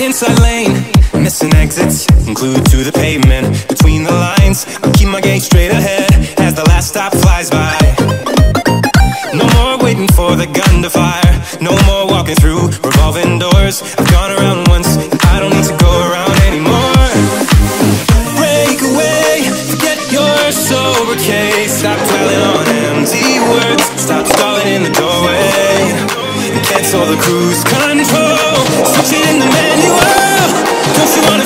Inside lane, missing exits, glued to the pavement. Between the lines, I'll keep my gaze straight ahead as the last stop flies by. No more waiting for the gun to fire, no more walking through revolving doors. I've gone around once, and I don't need to go around anymore. Break away, forget your sober case. Stop dwelling on empty words, stop stalling in the doorway, and cancel the cruise control. Switch it in the manual. Don't you want